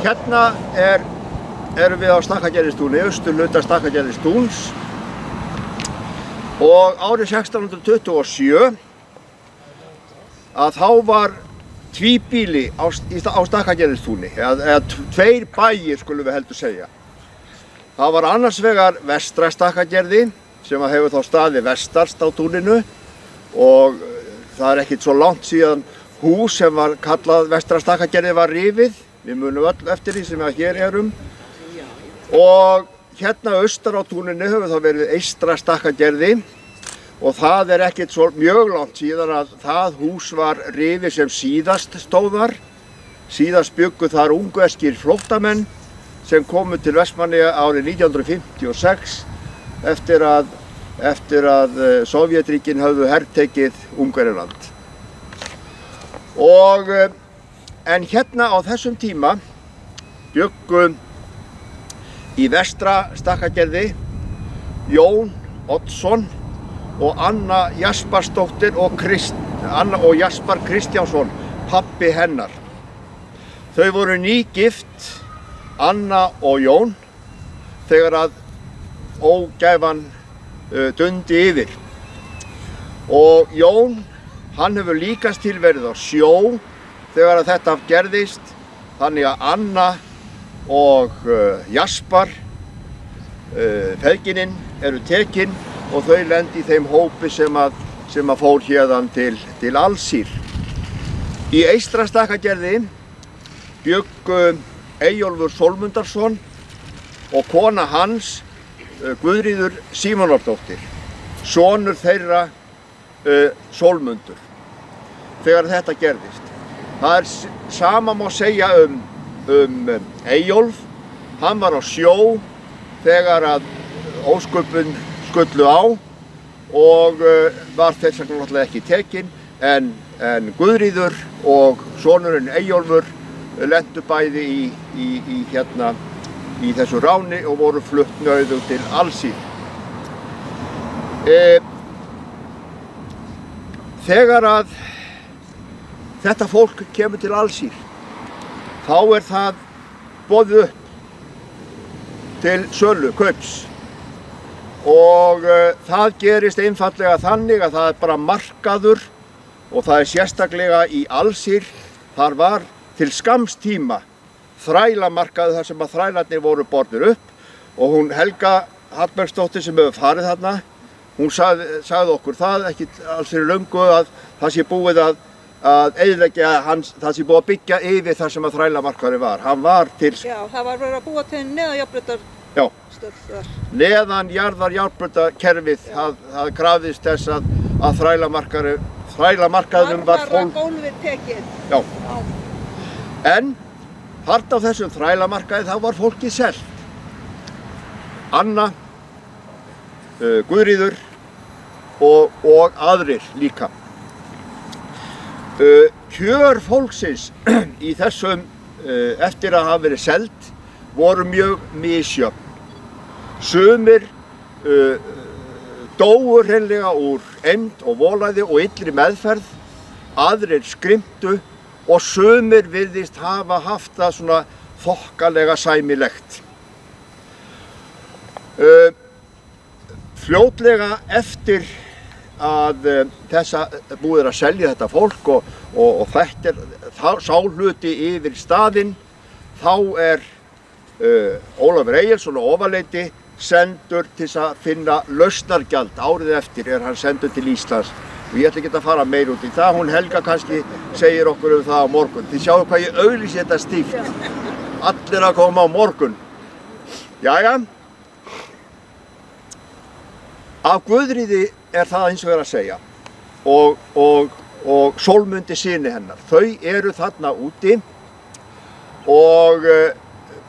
hérna erum við á Stakkagerðistúni, austurhluta Stakkagerðistúns og árið 1627 að þá var tvíbýli á Stakkagerðistúni, eða tveir bæir skulum við heldur segja. Það var annars vegar vestra Stakkagerði sem hefur þá staðið vestarst á túninu og það er ekkert svo langt síðan hús sem var kallað vestra Stakkagerði var rifið. Við munum öll eftir því sem við hér erum. Og hérna austar á túninu hefur þá verið eystra Stakkagerði og það er ekkert svo mjög langt síðan að það hús var rifið sem síðast stóð þar. Síðast bjuggu þar ungverskir flóttamenn sem komu til Vestmannaeyja árið 1956 eftir að Sovétríkin höfðu hertekið Ungverjaland. En hérna á þessum tíma bjuggu í vestra Stakkagerði Jón Oddsson og Anna Jasparsdóttir og Jaspar Kristjánsson, pabbi hennar. Þau voru nýgift, Anna og Jón, þegar að ógæfan dundi yfir. Og Jón, hann hefur líkast til verið á sjó þegar að þetta gerðist, þannig að Anna og Jaspar, feðginin, eru tekin og þau lendi í þeim hópi sem að fór hérðan til Alsír. Í eystra Stakkagerði bjuggu Eyjólfur Sólmundarson og kona hans Guðríður Símonardóttir, sonur þeirra Sólmundur, þegar þetta gerðist. Það er sama má segja Eyjólf. Hann var á sjó þegar að ósköpin skullu á og var þess vegna náttúrulega ekki tekinn, en Guðríður og sonurinn Eyjólfur lentu bæði í þessu ráni og voru flutt nauðug til Alsír. Þegar að þetta fólk kemur til Alsír, þá er það boðið upp til sölu, kaups. Og það gerist einfaldlega þannig að það er bara markaður og það er sérstaklega í Alsír. Þar var til skamms tíma þrælamarkaður þar sem að þrælarnir voru bornir upp og hún Helga Hallbergsdóttir sem hefur farið þarna, hún sagði okkur það ekki alls fyrir löngu að það sé búið að eyðileggja það sé búið að byggja yfir þar sem að þrælamarkaður var. Hann var til... Já, það var verið að búa til neðanjárnbrautarstöð þar. Neðanjarðarjárnbrautakerfið það krafðist þess að þrælamarkaðnum var Þar var gólfið tekið. Já. En þarna á þessum þrælamarkaði þá var fólkið selt. Anna, Guðríður og aðrir líka. Kjör fólksins í þessum eftir að hafa verið selt voru mjög misjöfn. Sumir dóu hreinlega úr eymd og volæði og illri meðferð, aðrir skrimtu og sumir virðist hafa haft það svona þokkalega sæmilegt. Fljótlega eftir að búið að selja þetta fólk og þetta sá hluti yfir staðinn, þá Ólafur Egilsson og Ofarleiti sendur til að finna lausnargjald. Árið eftir hann sendur til Íslands og ég ætla ekki að fara meir út í það. Hún Helga kannski segir okkur það á morgun. Þið sjáu hvað ég auglýsi þetta stíft. Allir að koma á morgun. Jæja. Af Guðríði það eins og að segja og Sólmundi syni hennar. Þau eru þarna úti og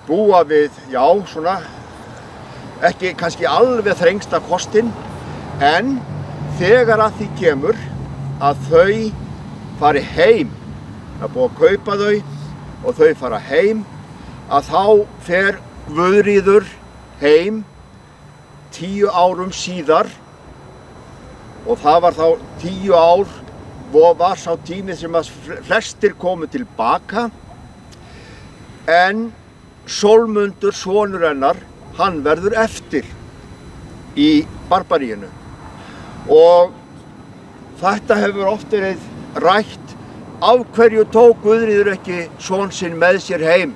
búa við, já, svona, ekki kannski alveg þrengsta kostinn, en þegar að því kemur að þau fari heim, það er búið að kaupa þau og þau fara heim, að þá fer Guðríður heim 10 árum síðar og það var þá 10 ár og var sá tími sem að flestir komu tilbaka, en Sólmundur, sonur hennar, hann verður eftir í Barbaríinu. Og þetta hefur oft verið rætt, af hverju tók Guðríður ekki son sinn með sér heim?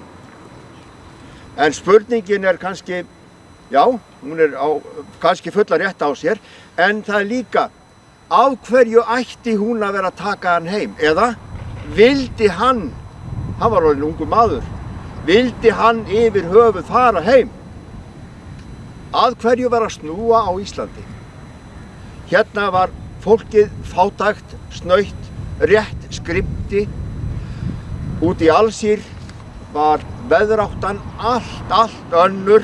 En spurningin er kannski, já, hún er kannski fulla rétt á sér, en það er líka, af hverju ætti hún að vera að taka hann heim? Eða vildi hann var orðinn ungur maður, vildi hann yfir höfuð fara heim? Að hverju var að snúa á Íslandi? Hérna var fólkið fátækt, snautt, rétt skrimti. Út í Alsír var veðráttan allt önnur,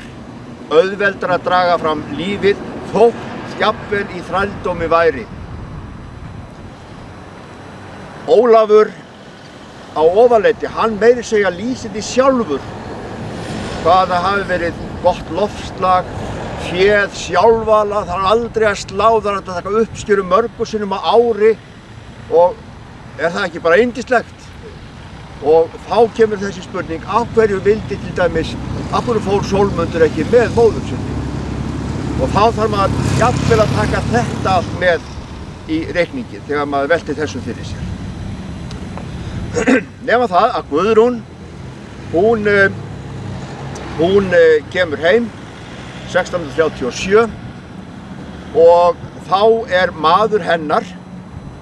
auðveldar að draga fram lífið, þótt jafnvel í þrældómi væri. Ólafur á Ofanleiti, hann meiri segja lýsir því sjálfur hvað það hafi verið gott loftslag, féð sjálfala, það er aldrei að slá, það er að taka uppskjöru mörgum sinnum á ári og er það ekki bara yndislegt? Og þá kemur þessi spurning, af hverju vildi til dæmis, af hverju fór Sólmundur ekki með móður sinni? Og þá þarf maður jafnvel að taka þetta allt með í reikningin þegar maður veltir þessu fyrir sér. Nema það að Guðrún, hún kemur heim 1637 og þá er maður hennar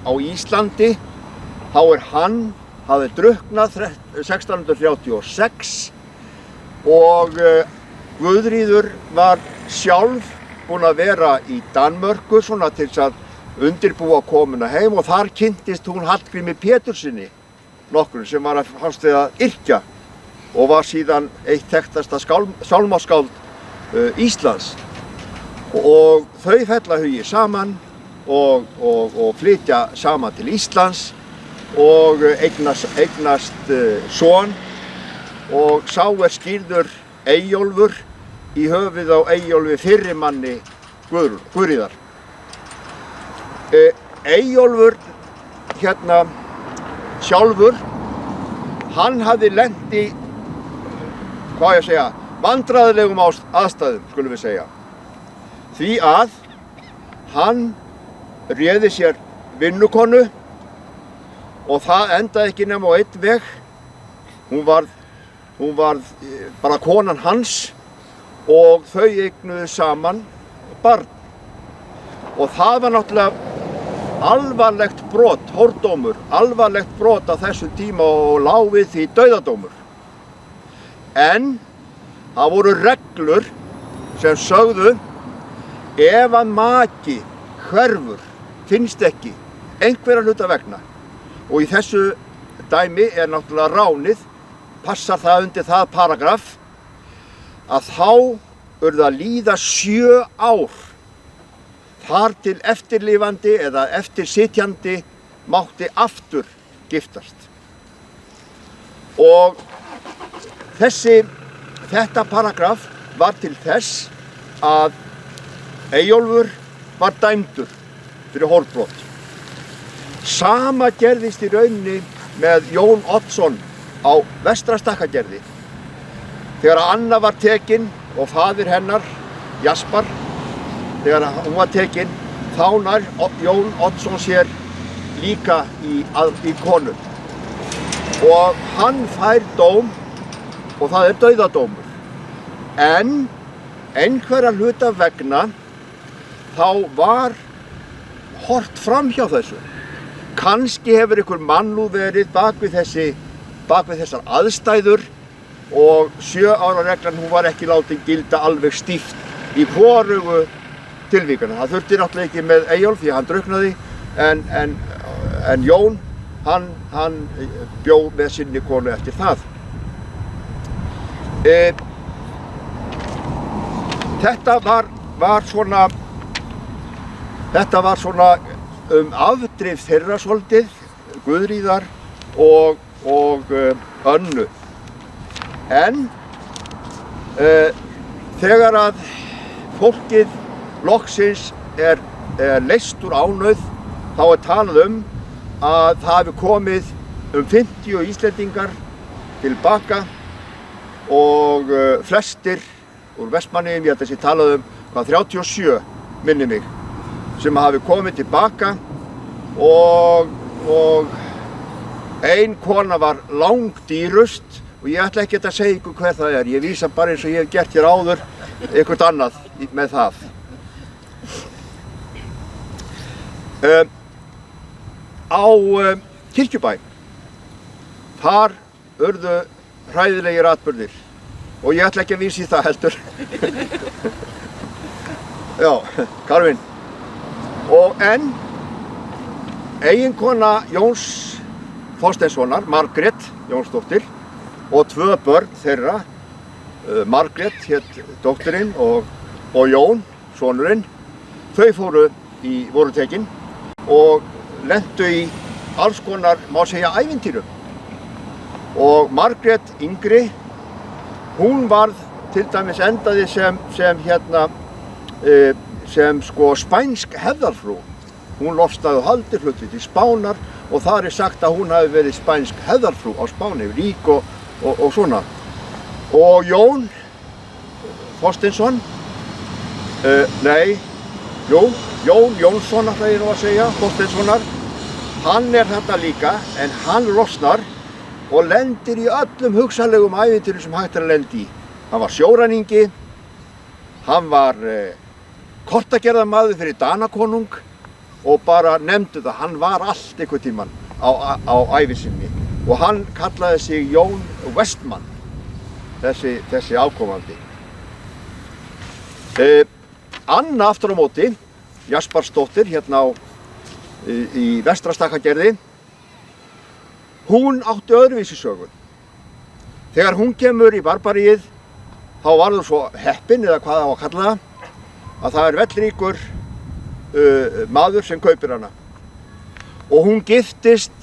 á Íslandi, þá er hann, hafði drukknað 1636 og Guðríður var sjálf búin að vera í Danmörku svona til þess að undirbúa komuna heim og þar kynntist hún Hallgrími Pétursinni nokkur sem var að fást við að yrkja og var síðan eitt þekktasta sálmaskáld Íslands og þau fella hugi saman og flytja saman til Íslands og eignast son og sá er skírður Eyjólfur í höfuð á Eyjólfi fyrrimanni Guðríðar. Eyjólfur hérna sjálfur, hann hafði lent í, hvað ég að segja, vandræðalegum aðstæðum, skulum við segja. Því að hann réði sér vinnukonu og það endaði ekki nema á einn veg. Hún varð bara konan hans og þau eignuðu saman barn. Og það var náttúrulega alvarlegt brot, hórdómur, alvarlegt brot á þessum tíma og lá við því dauðadómur. En það voru reglur sem sögðu ef að maki hverfur, finnst ekki, einhverja hluta vegna. Og í þessu dæmi er náttúrulega ránið, passar það undir það paragraf, að þá urðu að líða 7 ár þar til eftirlifandi eða eftirsitjandi mátti aftur giftast. Og þetta paragraf var til þess að Eyjólfur var dæmdur fyrir hórdbrot. Sama gerðist í rauninni með Jón Oddsson á Vestra-Stakkagerði. Þegar Anna var tekin og faðir hennar, Jaspar, þegar hún var tekin, þá nær Jón Oddsson sér líka í konu. Og hann fær dóm og það er dauðadómur. En einhverja hluta vegna þá var horft fram hjá þessu. Kannski hefur einhver mannúð verið bak við þessar aðstæður og 7 ára reglan hún var ekki látin gilda alveg stíft í hvorugu tilvíkana. Það þurfti náttúrulega ekki með Eyjólf því hann drukknaði en Jón hann bjó með sinni konu eftir það. Þetta var svona afdrif þeirra svolítið, Guðríðar og Önnu. En þegar að fólkið loksins er leyst úr ánauð, þá er talað að það hafi komið 50 Íslendingar tilbaka og flestir úr Vestmannaeyjum, ég held að sé talað hvað 37 minni mig, sem hafi komið tilbaka og ein kona var langdýrust og ég ætla ekki að segja ykkur hver það ég vísa bara eins og ég hef gert hér áður eitthvað annað með það. Á Kirkjubæ, þar urðu hræðilegir atburðir og ég ætla ekki að vísa í það heldur. Já, Karvin. En eiginkona Jóns Þorsteinssonar, Margrét Jónsdóttir, og 2 börn þeirra, Margrét hét dóttirinn og Jón, sonurinn, þau voru tekin og lentu í alls konar, má segja, ævintýrum. Og Margrét yngri, hún varð til dæmis endaði sem sko spænsk hefðarfrú. Hún losnaði og haldi flutti til Spánar og þar sagt að hún hafi verið spænsk hefðarfrú á Spáni, rík og svona. Og Jón Þorsteinsson, Jón Jónsson ætla ég nú að segja, Þorsteinssonar, hann þarna líka, en hann losnar og lendir í öllum hugsanlegum ævintýrum sem hægt að lenda í. Hann var sjóræningi, hann var kortagerðarmaður fyrir Danakonung og bara nefndu það, hann var allt einhvern tímann á ævi sinni og hann kallaði sig Jón Westman, þessi ákomandi. Anna aftur á móti, Jasparsdóttir hérna í Vestra-Stakkagerði, hún átti öðruvísi sögu. Þegar hún kemur í Barbaríið, þá var hún svo heppin, eða hvað á að kalla það, að það vellríkur maður sem kaupir hana. Og hún giftist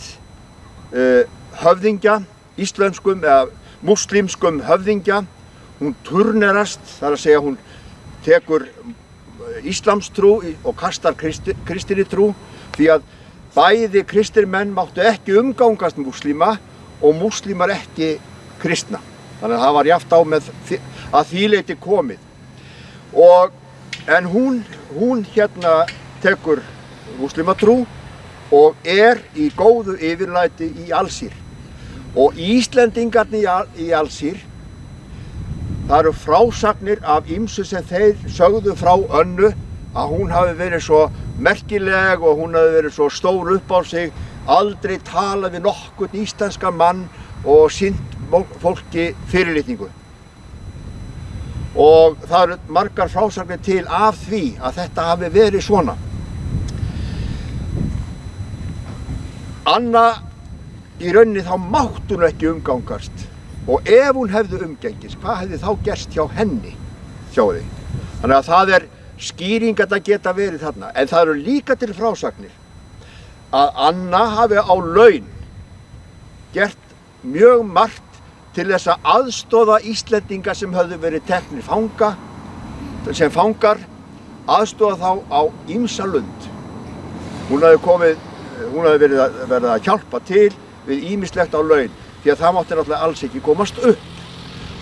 höfðingja, íslenskum eða múslimskum höfðingja. Hún turnerast, það að segja hún tekur íslamstrú og kastar kristinni trú, því að bæði kristir menn máttu ekki umgangast múslima og múslimar ekki kristna. Þannig að það var jafnt á með að því leyti komið. En hún hérna tekur múslimatrú og í góðu yfirlæti í Alsír. Og Íslendingarnir í Alsír, það eru frásagnir af ýmsu sem þeir sögðu frá Önnu að hún hafi verið svo merkileg og hún hafi verið svo stór upp á sig, aldrei talað við nokkurn íslenskan mann og sýnt fólki fyrirlitningu. Og það eru margar frásagnir til af því að þetta hafi verið svona. Anna í rauninni þá mátti hún ekki umgangast og ef hún hefði umgengist, hvað hefði þá gerst hjá henni, sjáðu þið. Þannig að það skýringar að geta verið þarna, en það eru líka til frásagnir að Anna hafi á laun gert mjög margt til þess að aðstoða Íslendinga sem höfðu verið teknir sem fangar, aðstoða þá á ýmsa lund. Hún hafi verið að hjálpa til við ýmislegt á laun, því að það mátti náttúrulega alls ekki komast upp.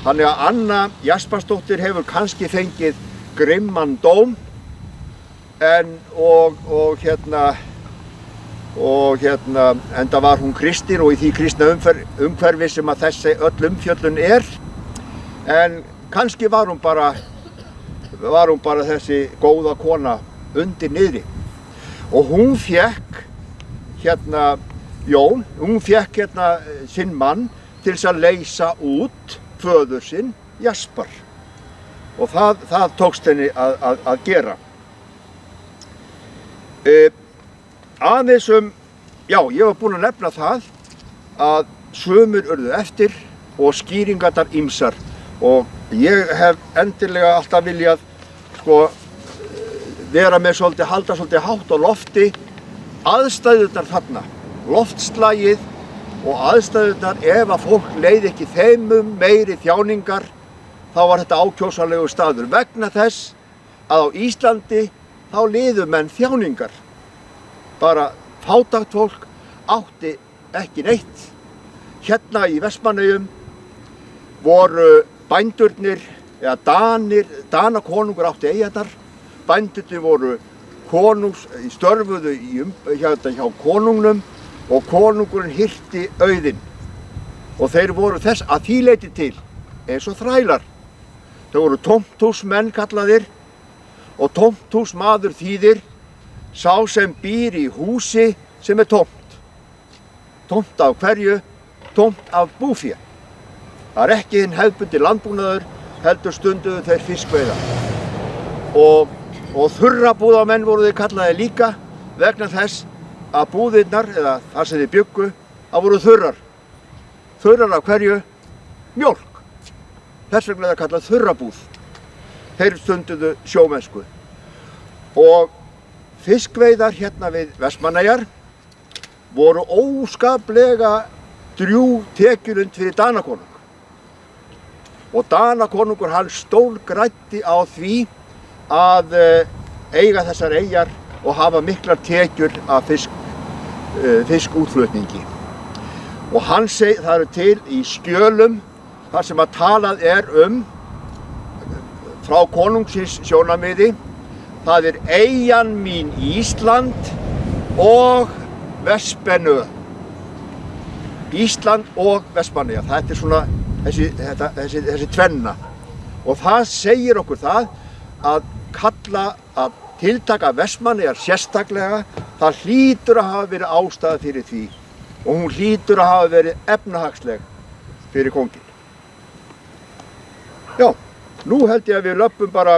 Þannig að Anna Jasparsdóttir hefur kannski fengið grimman dóm, enda var hún kristin og í því kristna umhverfi sem að þessi öll umfjöllun en kannski var hún bara þessi góða kona undir niðri. Og hún fékk hún fékk sinn mann til þess að leysa út föður sinn, Jaspar. Og það tókst henni að gera. Aðeins ég var búinn að nefna það að sumir urðu eftir og skýringarnar ýmsar. Og ég hef endilega alltaf viljað vera með halda svolítið hátt á lofti aðstæðurnar þarna, loftslagið og aðstæðurnar ef að fólk leið ekki þeim meiri þjáningar, þá var þetta ákjósanlegur staður vegna þess að á Íslandi þá liðu menn þjáningar. Bara fátækt fólk átti ekki neitt. Hérna í Vestmannaeyjum voru bændurnir, eða Danakonungur átti eyjarnar, bændurnir voru störfuðu hjá konungnum og konungurinn hirti auðinn. Og þeir voru þess að því leyti til eins og þrælar. Þeir voru tómthúsmenn kallaðir og tómthúsmaður þýðir sá sem býr í húsi sem er tómt. Tómt af hverju? Tómt af búfé. Það er ekki hinn hefðbundi landbúnaður, heldur stunduðu þeir fiskveiðar. Og þurrabúðamenn voru þeir kallaði líka vegna þess að búðirnar, eða þar sem þeir bjuggu, það voru þurrar. Þurrar af hverju? Mjólk. Þess vegna er það kallað þurrabúð. Þeir stunduðu sjómennsku. Og fiskveiðar hérna við Vestmannaeyjar voru óskaplega drjúg tekjurund fyrir Danakonung. Og Danakonungur hann stórgræddi á því að eiga þessar eyjar og hafa miklar tekjur af fiskútflutningi. Og hann það eru til í skjölum þar sem að talað er frá konungsins sjónarmiði, það er eyjan mín Ísland og Vestmannaeyja. Ísland og Vestmannaeyja, þetta er svona þessi tvenna. Og það segir okkur það að tiltaka Vestmannaeyjar sérstaklega, það hlýtur að hafa verið ástæða fyrir því og hún hlýtur að hafa verið efnahagsleg fyrir kónginn. Já, nú held ég að við löbbum bara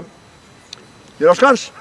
hér á Skans.